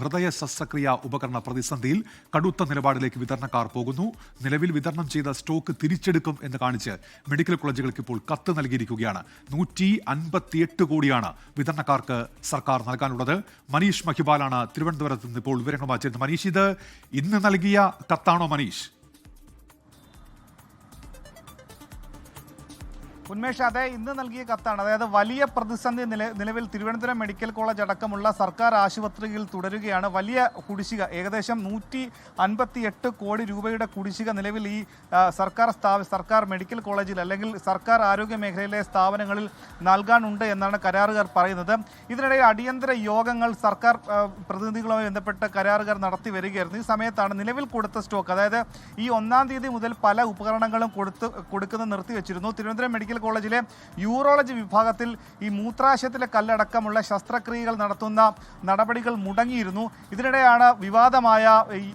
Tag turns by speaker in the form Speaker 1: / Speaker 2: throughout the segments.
Speaker 1: ഹൃദയ ശസ്ത്രക്രിയാ ഉപകരണ പ്രതിസന്ധിയിൽ കടുത്ത നിലപാടിലേക്ക് വിതരണക്കാർ പോകുന്നു. നിലവിൽ വിതരണം ചെയ്ത സ്റ്റോക്ക് തിരിച്ചെടുക്കും എന്ന് കാണിച്ച് മെഡിക്കൽ കോളേജുകൾക്ക് ഇപ്പോൾ കത്ത് നൽകിയിരിക്കുകയാണ്. 158 കോടിയാണ് വിതരണക്കാർക്ക് സർക്കാർ നൽകാനുള്ളത്. മനീഷ് മഹിബാലാണ് തിരുവനന്തപുരത്ത് നിന്ന് ഇപ്പോൾ വിവരങ്ങൾ വായിച്ചിരുന്നത്. മനീഷ്, ഇത് ഇന്ന് നൽകിയ കത്താണോ മനീഷ്?
Speaker 2: ഉന്മേഷ്, അതെ, ഇന്ന് നൽകിയ കത്താണ്. അതായത് വലിയ പ്രതിസന്ധി നിലവിൽ തിരുവനന്തപുരം മെഡിക്കൽ കോളേജ് അടക്കമുള്ള സർക്കാർ ആശുപത്രിയിൽ തുടരുകയാണ്. വലിയ കുടിശ്ശിക, ഏകദേശം 158 കോടി രൂപയുടെ കുടിശ്ശിക നിലവിൽ ഈ സർക്കാർ മെഡിക്കൽ കോളേജിൽ അല്ലെങ്കിൽ സർക്കാർ ആരോഗ്യ മേഖലയിലെ സ്ഥാപനങ്ങളിൽ നൽകാനുണ്ട് എന്നാണ് കരാറുകാർ പറയുന്നത്. ഇതിനിടയിൽ അടിയന്തര യോഗങ്ങൾ സർക്കാർ പ്രതിനിധികളുമായി ബന്ധപ്പെട്ട് കരാറുകാർ നടത്തി വരികയായിരുന്നു. ഈ സമയത്താണ് നിലവിൽ കൊടുത്ത സ്റ്റോക്ക്, അതായത് ഈ 1-ാം തീയതി മുതൽ പല ഉപകരണങ്ങളും കൊടുക്കുന്നത് നിർത്തിവെച്ചിരുന്നു. തിരുവനന്തപുരം മെഡിക്കൽ കോളേജിലെ യൂറോളജി വിഭാഗത്തിൽ ഈ മൂത്രാശയത്തിലെ കല്ലടക്കമുള്ള ശസ്ത്രക്രിയകൾ നടത്തുന്ന നടപടികൾ മുടങ്ങിയിരുന്നു. ഇതിനിടെയാണ് വിവാദമായ ഈ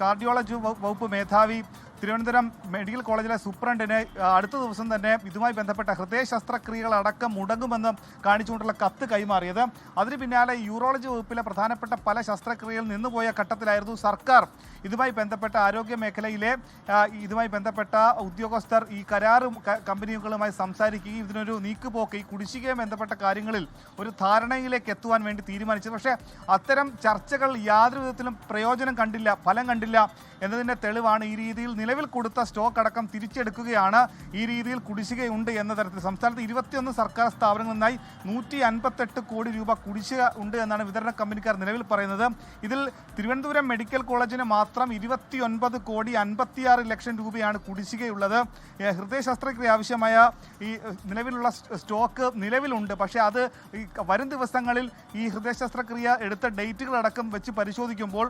Speaker 2: കാർഡിയോളജി വകുപ്പ് മേധാവി തിരുവനന്തപുരം മെഡിക്കൽ കോളേജിലെ സൂപ്രണ്ടിന് അടുത്ത ദിവസം തന്നെ ഇതുമായി ബന്ധപ്പെട്ട ഹൃദയ ശസ്ത്രക്രിയകളടക്കം മുടങ്ങുമെന്ന് കാണിച്ചുകൊണ്ടുള്ള കത്ത് കൈമാറിയത്. അതിന് പിന്നാലെ യൂറോളജി വകുപ്പിലെ പ്രധാനപ്പെട്ട പല ശസ്ത്രക്രിയകൾ നിന്നുപോയ ഘട്ടത്തിലായിരുന്നു സർക്കാർ ഇതുമായി ബന്ധപ്പെട്ട ആരോഗ്യ മേഖലയിലെ ഇതുമായി ബന്ധപ്പെട്ട ഉദ്യോഗസ്ഥർ ഈ കരാർ കമ്പനികളുമായി സംസാരിക്കുകയും ഇതിനൊരു നീക്കുപോക്ക്, ഈ കുടിശ്ശികയും ബന്ധപ്പെട്ട കാര്യങ്ങളിൽ ഒരു ധാരണയിലേക്ക് എത്തുവാൻ വേണ്ടി തീരുമാനിച്ചത്. പക്ഷേ അത്തരം ചർച്ചകൾ യാതൊരു വിധത്തിലും പ്രയോജനം കണ്ടില്ല, ഫലം കണ്ടില്ല എന്നതിൻ്റെ തെളിവാണ് ഈ രീതിയിൽ നിലവിൽ കൊടുത്ത സ്റ്റോക്ക് അടക്കം തിരിച്ചെടുക്കുകയാണ്. ഈ രീതിയിൽ കുടിശ്ശികയുണ്ട് എന്ന തരത്തിൽ സംസ്ഥാനത്ത് 21 സർക്കാർ സ്ഥാപനങ്ങളിൽ നിന്നായി 158 കോടി രൂപ കുടിശ്ശിക ഉണ്ട് എന്നാണ് വിതരണ കമ്പനിക്കാർ നിലവിൽ പറയുന്നത്. ഇതിൽ തിരുവനന്തപുരം മെഡിക്കൽ കോളേജിന് മാത്രം 29 കോടി 56 ലക്ഷം രൂപയാണ് കുടിശ്ശികയുള്ളത്. ഹൃദയ ശസ്ത്രക്രിയ ആവശ്യമായ ഈ നിലവിലുള്ള സ്റ്റോക്ക് നിലവിലുണ്ട്. പക്ഷേ അത് ഈ വരും ദിവസങ്ങളിൽ ഈ ഹൃദയ ശസ്ത്രക്രിയ എടുത്ത ഡേറ്റുകളടക്കം വെച്ച് പരിശോധിക്കുമ്പോൾ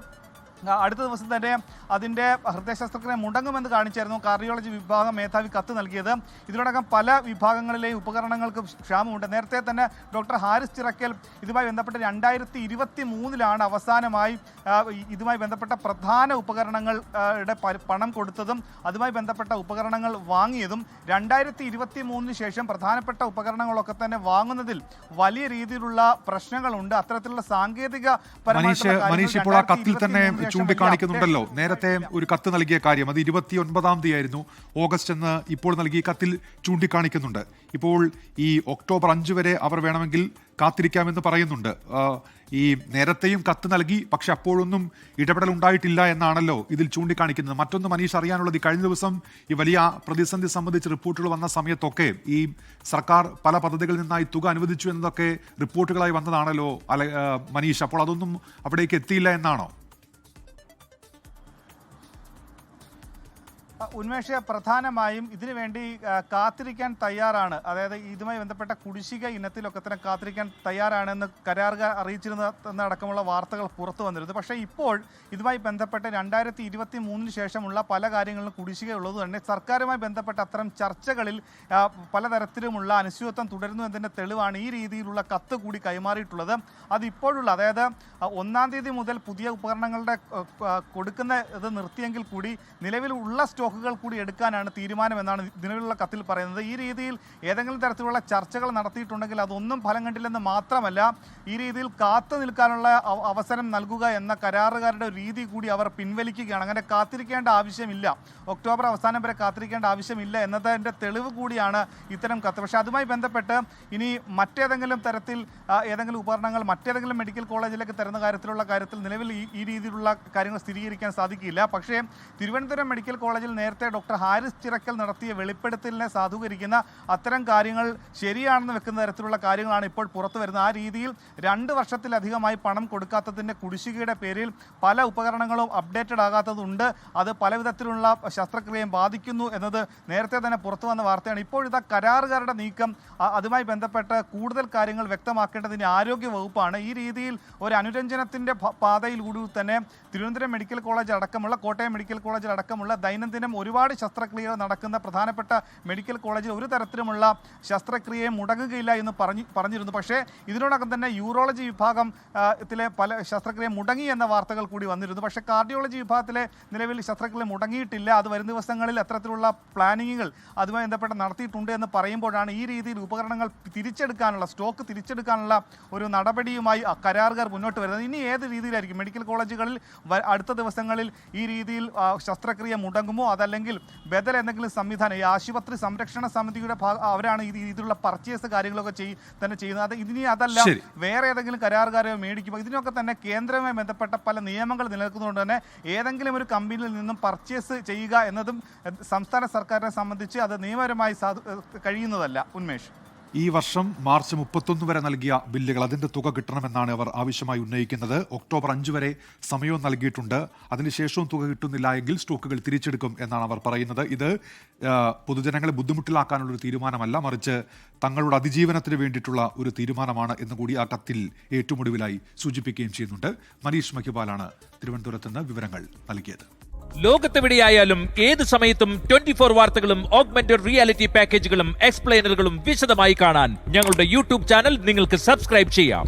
Speaker 2: അടുത്ത ദിവസം തന്നെ അതിൻ്റെ ഹൃദയ ശസ്ത്രക്രിയ മുടങ്ങുമെന്ന് കാണിച്ചായിരുന്നു കാർഡിയോളജി വിഭാഗം മേധാവി കത്ത് നൽകിയത്. ഇതിനോടകം പല വിഭാഗങ്ങളിലെയും ഉപകരണങ്ങൾക്ക് ക്ഷാമമുണ്ട്. നേരത്തെ തന്നെ ഡോക്ടർ ഹാരിസ് ചിറക്കൽ ഇതുമായി ബന്ധപ്പെട്ട് 2023 അവസാനമായി ഇതുമായി ബന്ധപ്പെട്ട പ്രധാന ഉപകരണങ്ങളുടെ പണം കൊടുത്തതും അതുമായി ബന്ധപ്പെട്ട ഉപകരണങ്ങൾ വാങ്ങിയതും. 2023 ശേഷം പ്രധാനപ്പെട്ട ഉപകരണങ്ങളൊക്കെ തന്നെ വാങ്ങുന്നതിൽ വലിയ രീതിയിലുള്ള പ്രശ്നങ്ങളുണ്ട്. അത്തരത്തിലുള്ള സാങ്കേതിക
Speaker 1: ചൂണ്ടിക്കാണിക്കുന്നുണ്ടല്ലോ. നേരത്തെ ഒരു കത്ത് നൽകിയ കാര്യം അത് 29-ാം തീയതി ആയിരുന്നു, ഓഗസ്റ്റ് എന്ന് ഇപ്പോൾ നൽകിയ കത്തിൽ ചൂണ്ടിക്കാണിക്കുന്നുണ്ട്. ഇപ്പോൾ ഈ ഒക്ടോബർ 5 വരെ അവർ വേണമെങ്കിൽ കാത്തിരിക്കാമെന്ന് പറയുന്നുണ്ട്. ഈ നേരത്തെയും കത്ത് നൽകി, പക്ഷെ അപ്പോഴൊന്നും ഇടപെടൽ ഉണ്ടായിട്ടില്ല എന്നാണല്ലോ ഇതിൽ ചൂണ്ടിക്കാണിക്കുന്നത്. മറ്റൊന്ന് മനീഷ് അറിയാനുള്ളത്, കഴിഞ്ഞ ദിവസം ഈ വലിയ പ്രതിസന്ധി സംബന്ധിച്ച് റിപ്പോർട്ടുകൾ വന്ന സമയത്തൊക്കെ ഈ സർക്കാർ പല പദ്ധതികളിൽ നിന്നായി തുക അനുവദിച്ചു എന്നതൊക്കെ റിപ്പോർട്ടുകളായി വന്നതാണല്ലോ മനീഷ്. അപ്പോൾ അതൊന്നും അവിടേക്ക് എത്തിയില്ല എന്നാണോ?
Speaker 2: ഉന്മേഷ, പ്രധാനമായും ഇതിനു വേണ്ടി കാത്തിരിക്കാൻ തയ്യാറാണ്. അതായത് ഇതുമായി ബന്ധപ്പെട്ട കുടിശ്ശിക ഇനത്തിലൊക്കെ തന്നെ കാത്തിരിക്കാൻ തയ്യാറാണെന്ന് കരാറുകാർ അറിയിച്ചിരുന്നതടക്കമുള്ള വാർത്തകൾ പുറത്തു വന്നിരുന്നു. പക്ഷേ ഇപ്പോൾ ഇതുമായി ബന്ധപ്പെട്ട് 2023 ശേഷമുള്ള പല കാര്യങ്ങളിലും കുടിശ്ശികയുള്ളത് തന്നെ സർക്കാരുമായി ബന്ധപ്പെട്ട അത്തരം ചർച്ചകളിൽ പലതരത്തിലുമുള്ള അനിശ്ചിതത്വം തുടരുന്നു എന്നതിൻ്റെ തെളിവാണ് ഈ രീതിയിലുള്ള കത്ത് കൂടി കൈമാറിയിട്ടുള്ളത്. അതിപ്പോഴുള്ള, അതായത് 1-ാം തീയതി മുതൽ പുതിയ ഉപകരണങ്ങളുടെ കൊടുക്കുന്ന ഇത് നിർത്തിയെങ്കിൽ കൂടി നിലവിലുള്ള സ്റ്റോക്കുകൾ കൂടി എടുക്കാനാണ് തീരുമാനമെന്നാണ് നിലവിലുള്ള കത്തിൽ പറയുന്നത്. ഈ രീതിയിൽ ഏതെങ്കിലും തരത്തിലുള്ള ചർച്ചകൾ നടത്തിയിട്ടുണ്ടെങ്കിൽ അതൊന്നും ഫലം കണ്ടില്ലെന്ന് മാത്രമല്ല, ഈ രീതിയിൽ കാത്തു നിൽക്കാനുള്ള അവസരം നൽകുക എന്ന കരാറുകാരുടെ രീതി കൂടി അവർ പിൻവലിക്കുകയാണ്. അങ്ങനെ കാത്തിരിക്കേണ്ട ആവശ്യമില്ല, ഒക്ടോബർ അവസാനം വരെ കാത്തിരിക്കേണ്ട ആവശ്യമില്ല എന്നതിൻ്റെ തെളിവ് കൂടിയാണ് ഇത്തരം കത്ത്. പക്ഷേ അതുമായി ബന്ധപ്പെട്ട് ഇനി മറ്റേതെങ്കിലും തരത്തിൽ ഏതെങ്കിലും ഉപകരണങ്ങൾ മറ്റേതെങ്കിലും മെഡിക്കൽ കോളേജിലേക്ക് തരുന്ന കാര്യത്തിൽ നിലവിൽ ഈ രീതിയിലുള്ള കാര്യങ്ങൾ സ്ഥിരീകരിക്കാൻ സാധിക്കില്ല. പക്ഷേ തിരുവനന്തപുരം മെഡിക്കൽ കോളേജിൽ നേരത്തെ ഡോക്ടർ ഹാരിസ് ചിറക്കൽ നടത്തിയ വെളിപ്പെടുത്തലിനെ സാധൂകരിക്കുന്ന അത്തരം കാര്യങ്ങൾ ശരിയാണെന്ന് വെക്കുന്ന തരത്തിലുള്ള കാര്യങ്ങളാണ് ഇപ്പോൾ പുറത്തു വരുന്നത്. ആ രീതിയിൽ 2 വർഷത്തിലധികമായി പണം കൊടുക്കാത്തതിൻ്റെ കുടിശ്ശികയുടെ പേരിൽ പല ഉപകരണങ്ങളും അപ്ഡേറ്റഡ് ആകാത്തതുണ്ട്. അത് പല വിധത്തിലുള്ള ശസ്ത്രക്രിയയും ബാധിക്കുന്നു എന്നത് നേരത്തെ തന്നെ പുറത്തു വന്ന വാർത്തയാണ്. ഇപ്പോഴത്തെ കരാറുകാരുടെ നീക്കം അതുമായി ബന്ധപ്പെട്ട് കൂടുതൽ കാര്യങ്ങൾ വ്യക്തമാക്കേണ്ടതിന് ആരോഗ്യ വകുപ്പാണ്. ഈ രീതിയിൽ ഒരു അനുരഞ്ജനത്തിൻ്റെ പാതയിലൂടെ തന്നെ തിരുവനന്തപുരം മെഡിക്കൽ കോളേജ് അടക്കമുള്ള കോട്ടയം മെഡിക്കൽ കോളേജിൽ അടക്കമുള്ള ദൈനംദിന ഏതായാലും ഒരുപാട് ശസ്ത്രക്രിയകൾ നടക്കുന്ന പ്രധാനപ്പെട്ട മെഡിക്കൽ കോളേജിൽ ഒരു തരത്തിലുമുള്ള ശസ്ത്രക്രിയയെ മുടങ്ങുകയില്ല എന്ന് പറഞ്ഞിരുന്നു. പക്ഷേ ഇതിനോടകം തന്നെ യൂറോളജി വിഭാഗം ത്തിലെ പല ശസ്ത്രക്രിയ മുടങ്ങി എന്ന വാർത്തകൾ കൂടി വന്നിരുന്നു. പക്ഷേ കാർഡിയോളജി വിഭാഗത്തിലെ നിലവിൽ ശസ്ത്രക്രിയ മുടങ്ങിയിട്ടില്ല. അത് വരും ദിവസങ്ങളിൽ അത്തരത്തിലുള്ള പ്ലാനിങ്ങുകൾ അതുമായി ബന്ധപ്പെട്ട് നടത്തിയിട്ടുണ്ട് എന്ന് പറയുമ്പോഴാണ് ഈ രീതിയിൽ ഉപകരണങ്ങൾ തിരിച്ചെടുക്കാനുള്ള സ്റ്റോക്ക് തിരിച്ചെടുക്കാനുള്ള ഒരു നടപടിയുമായി കരാറുകാർ മുന്നോട്ട് വരുന്നത്. ഇനി ഏത് രീതിയിലായിരിക്കും മെഡിക്കൽ കോളേജുകളിൽ അടുത്ത ദിവസങ്ങളിൽ ഈ രീതിയിൽ ശസ്ത്രക്രിയ മുടങ്ങുമോ, അതല്ലെങ്കിൽ ബദൽ എന്തെങ്കിലും സംവിധാനം, ഈ ആശുപത്രി സംരക്ഷണ സമിതിയുടെ അവരാണ് ഈ രീതിയിലുള്ള പർച്ചേസ് കാര്യങ്ങളൊക്കെ തന്നെ ചെയ്യുന്നത്. അത് ഇനി അതല്ല വേറെ ഏതെങ്കിലും കരാറുകാരെ മേടിക്കുമ്പോൾ ഇതിനൊക്കെ തന്നെ കേന്ദ്രവുമായി ബന്ധപ്പെട്ട പല നിയമങ്ങൾ നിലനിൽക്കുന്നതുകൊണ്ട് തന്നെ ഏതെങ്കിലും ഒരു കമ്പനിയിൽ നിന്നും പർച്ചേസ് ചെയ്യുക എന്നതും സംസ്ഥാന സർക്കാരിനെ സംബന്ധിച്ച് അത് നിയമപരമായി കഴിയുന്നതല്ല. ഉന്മേഷ്,
Speaker 1: ഈ വർഷം മാർച്ച് 31 വരെ നൽകിയ ബില്ലുകൾ അതിന്റെ തുക കിട്ടണമെന്നാണ് അവർ ആവശ്യമായി ഉന്നയിക്കുന്നത്. ഒക്ടോബർ 5 വരെ സമയവും നൽകിയിട്ടുണ്ട്. അതിനുശേഷവും തുക കിട്ടുന്നില്ല എങ്കിൽ സ്റ്റോക്കുകൾ തിരിച്ചെടുക്കും എന്നാണ് അവർ പറയുന്നത്. ഇത് പൊതുജനങ്ങളെ ബുദ്ധിമുട്ടിലാക്കാനുള്ളൊരു തീരുമാനമല്ല, മറിച്ച് തങ്ങളുടെ അതിജീവനത്തിന് വേണ്ടിയിട്ടുള്ള ഒരു തീരുമാനമാണ് എന്നുകൂടി ആ കത്തിൽ ഏറ്റവും ഒടുവിലായി സൂചിപ്പിക്കുകയും ചെയ്യുന്നുണ്ട്. മനീഷ് മഹിപാലാണ് തിരുവനന്തപുരത്ത് നിന്ന് വിവരങ്ങൾ നൽകിയത്.
Speaker 3: ലോകത്തെവിടെയായാലും ഏത് സമയത്തും 24 വാർത്തകളും ഓഗ്മെന്റഡ് റിയാലിറ്റി പാക്കേജുകളും എക്സ്പ്ലെയിനറുകളും വിശദമായി കാണാൻ ഞങ്ങളുടെ യൂട്യൂബ് ചാനൽ നിങ്ങൾക്ക് സബ്സ്ക്രൈബ് ചെയ്യാം.